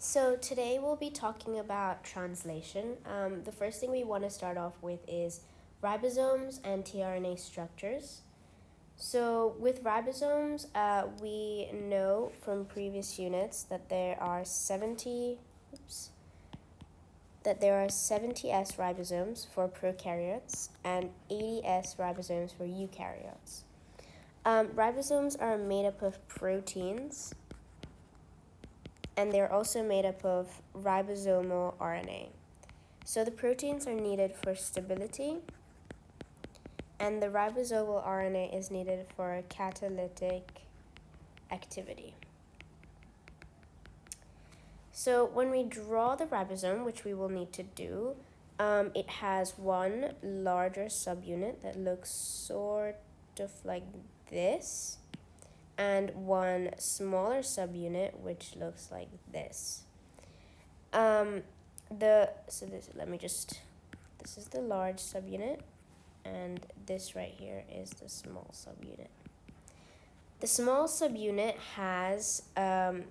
So today we'll be talking about translation. The first thing we want to start off with is ribosomes and tRNA structures. So with ribosomes, we know from previous units that there are 70 S ribosomes for prokaryotes and 80 S ribosomes for eukaryotes. Ribosomes are made up of proteins, and they're also made up of ribosomal RNA. So the proteins are needed for stability, and the ribosomal RNA is needed for catalytic activity. So when we draw the ribosome, which we will need to do, it has one larger subunit that looks sort of like this, and one smaller subunit which looks like this. This is the large subunit, and this right here is the small subunit. The small subunit has an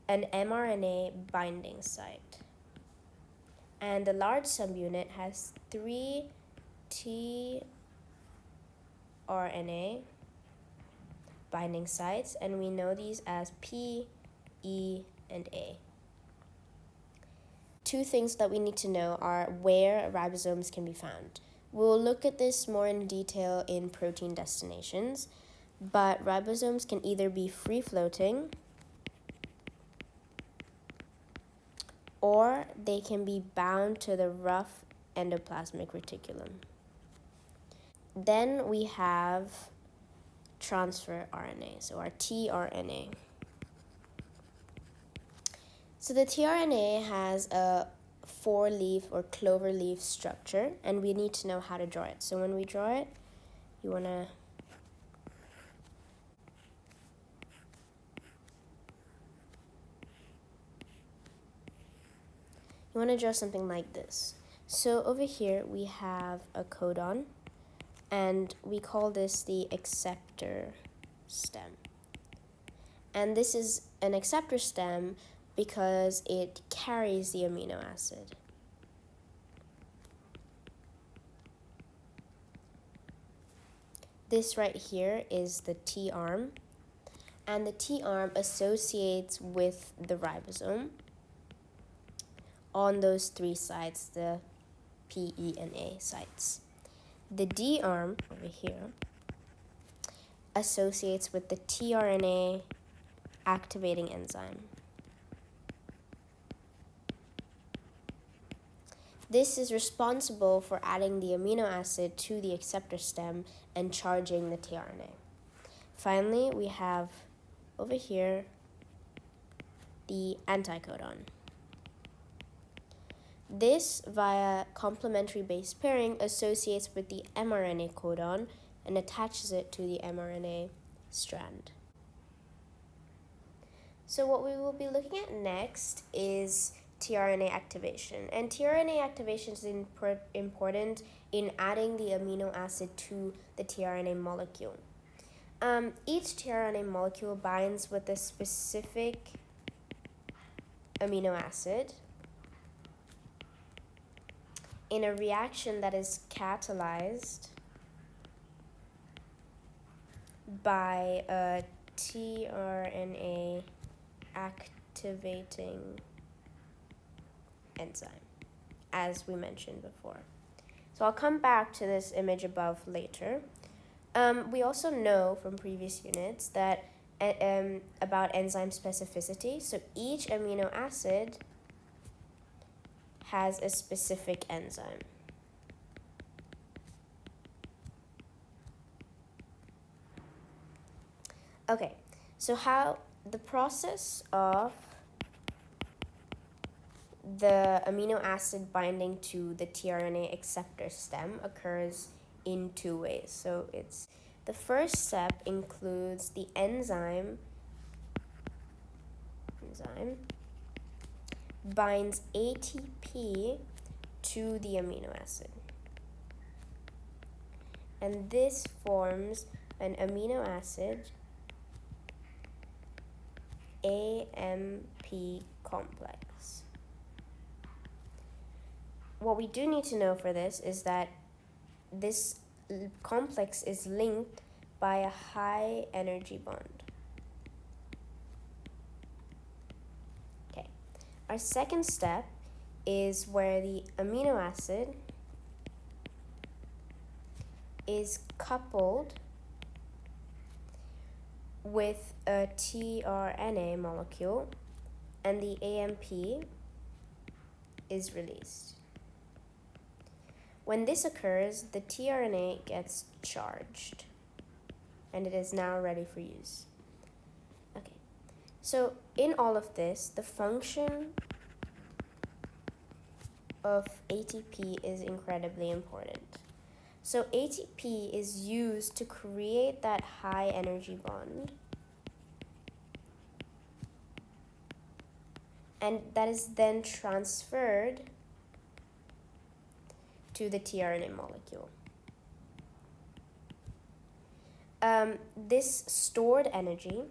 mRNA binding site, and the large subunit has 3 tRNA binding sites, and we know these as P, E, and A. Two things that we need to know are where ribosomes can be found. We'll look at this more in detail in protein destinations, but ribosomes can either be free-floating or they can be bound to the rough endoplasmic reticulum. Then we have transfer RNA, so our tRNA. So the tRNA has a 4-leaf or clover leaf structure, and we need to know how to draw it. So when we draw it, you want to draw something like this. So over here we have a codon, and we call this the acceptor stem. And this is an acceptor stem because it carries the amino acid. This right here is the T-arm, and the T-arm associates with the ribosome on those 3 sites, the P, E, and A sites. The D-arm over here associates with the tRNA activating enzyme. This is responsible for adding the amino acid to the acceptor stem and charging the tRNA. Finally, we have over here the anticodon. This, via complementary base pairing, associates with the mRNA codon and attaches it to the mRNA strand. So what we will be looking at next is TRNA activation. And TRNA activation is important in adding the amino acid to the tRNA molecule. Each tRNA molecule binds with a specific amino acid in a reaction that is catalyzed by a tRNA activating enzyme, as we mentioned before. So I'll come back to this image above later. We also know from previous units that about enzyme specificity. So each amino acid has a specific enzyme. Okay, so how the process of the amino acid binding to the tRNA acceptor stem occurs in 2 ways. So the first step includes the enzyme binds ATP to the amino acid. And this forms an amino acid AMP complex. What we do need to know for this is that this complex is linked by a high energy bond. Okay, our second step is where the amino acid is coupled with a TRNA molecule and the AMP is released. When this occurs, the tRNA gets charged and it is now ready for use. Okay, so in all of this, the function of ATP is incredibly important. So ATP is used to create that high energy bond, and that is then transferred to the tRNA molecule. This stored energy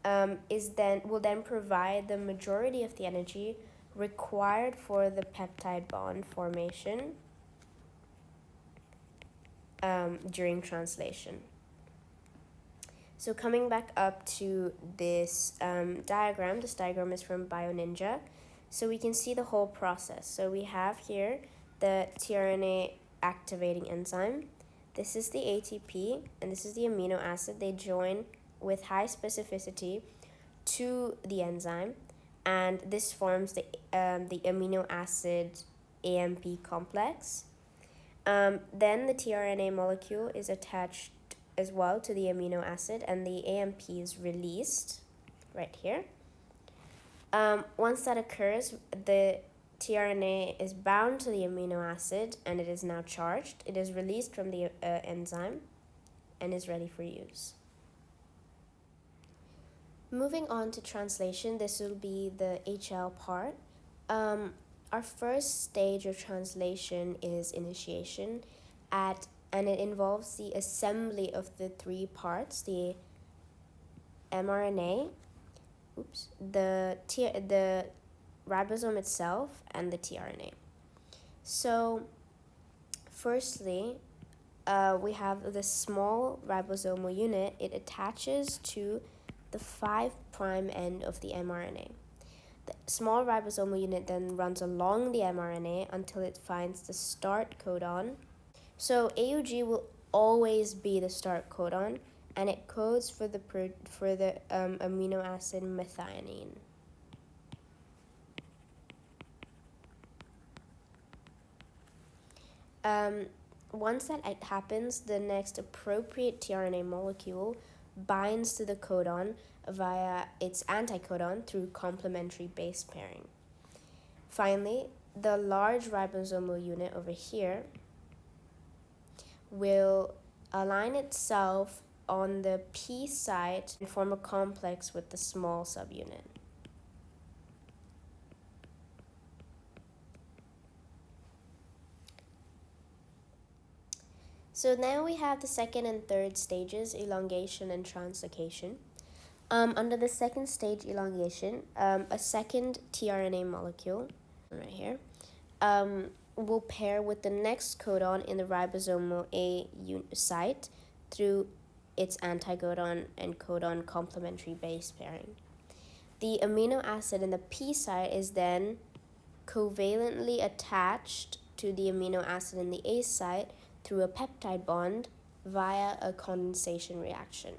will then provide the majority of the energy required for the peptide bond formation during translation. So coming back up to this diagram, this diagram is from BioNinja, so we can see the whole process. So we have here the TRNA activating enzyme. This is the ATP, and this is the amino acid. They join with high specificity to the enzyme, and this forms the amino acid AMP complex. Then the tRNA molecule is attached as well to the amino acid, and the AMP is released right here. Once that occurs, the tRNA is bound to the amino acid and it is now charged. It is released from the enzyme and is ready for use. Moving on to translation, this will be the HL part. Our first stage of translation is initiation, and it involves the assembly of the three parts: the mRNA, the ribosome itself, and the tRNA. So, firstly, we have the small ribosomal unit. It attaches to the 5' end of the mRNA. The small ribosomal unit then runs along the mRNA until it finds the start codon. So AUG will always be the start codon, and it codes for the amino acid methionine. Once that happens, the next appropriate tRNA molecule binds to the codon via its anticodon through complementary base pairing. Finally, the large ribosomal unit over here will align itself on the P site and form a complex with the small subunit. So now we have the second and third stages, elongation and translocation. Under the second stage, elongation, a second tRNA molecule, right here, will pair with the next codon in the ribosomal A site through its anticodon and codon complementary base pairing. The amino acid in the P site is then covalently attached to the amino acid in the A site through a peptide bond via a condensation reaction.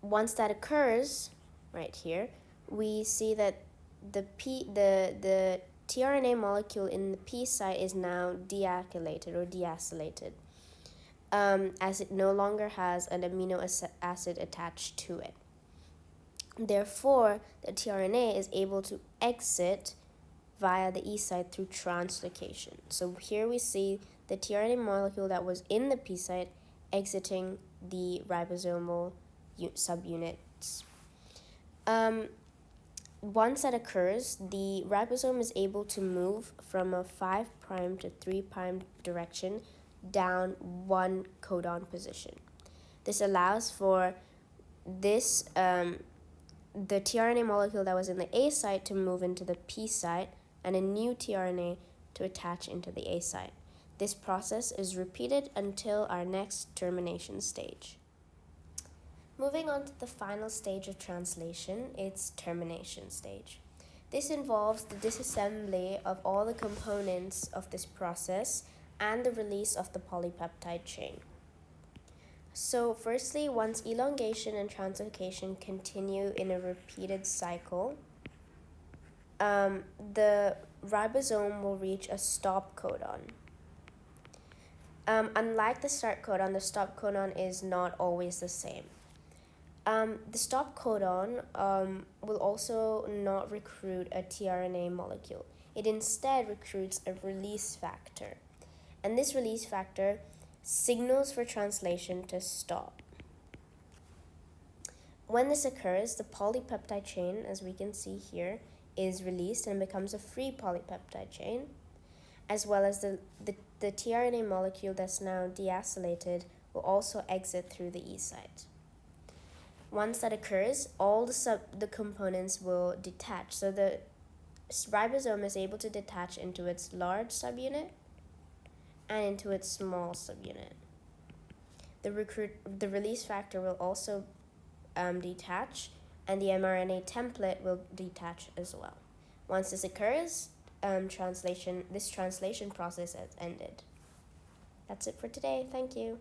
Once that occurs, right here, we see that the tRNA molecule in the P site is now dealkylated or deacylated, as it no longer has an amino acid attached to it. Therefore, the tRNA is able to exit via the E site through translocation. So here we see the tRNA molecule that was in the P site exiting the ribosomal subunits. Once that occurs, the ribosome is able to move from a 5' to 3' direction down one codon position. This allows for this the tRNA molecule that was in the A site to move into the P site, and a new tRNA to attach into the A site. This process is repeated until our next termination stage. Moving on to the final stage of translation, it's termination stage. This involves the disassembly of all the components of this process and the release of the polypeptide chain. So firstly, once elongation and translocation continue in a repeated cycle, the ribosome will reach a stop codon. Unlike the start codon, the stop codon is not always the same. The stop codon will also not recruit a tRNA molecule. It instead recruits a release factor. And this release factor signals for translation to stop. When this occurs, the polypeptide chain, as we can see here, is released and becomes a free polypeptide chain, as well as the tRNA molecule that's now deacylated will also exit through the E site. Once that occurs, all the components will detach. So the ribosome is able to detach into its large subunit and into its small subunit. The release factor will also detach, and the mRNA template will detach as well. Once this occurs, this translation process has ended. That's it for today. Thank you.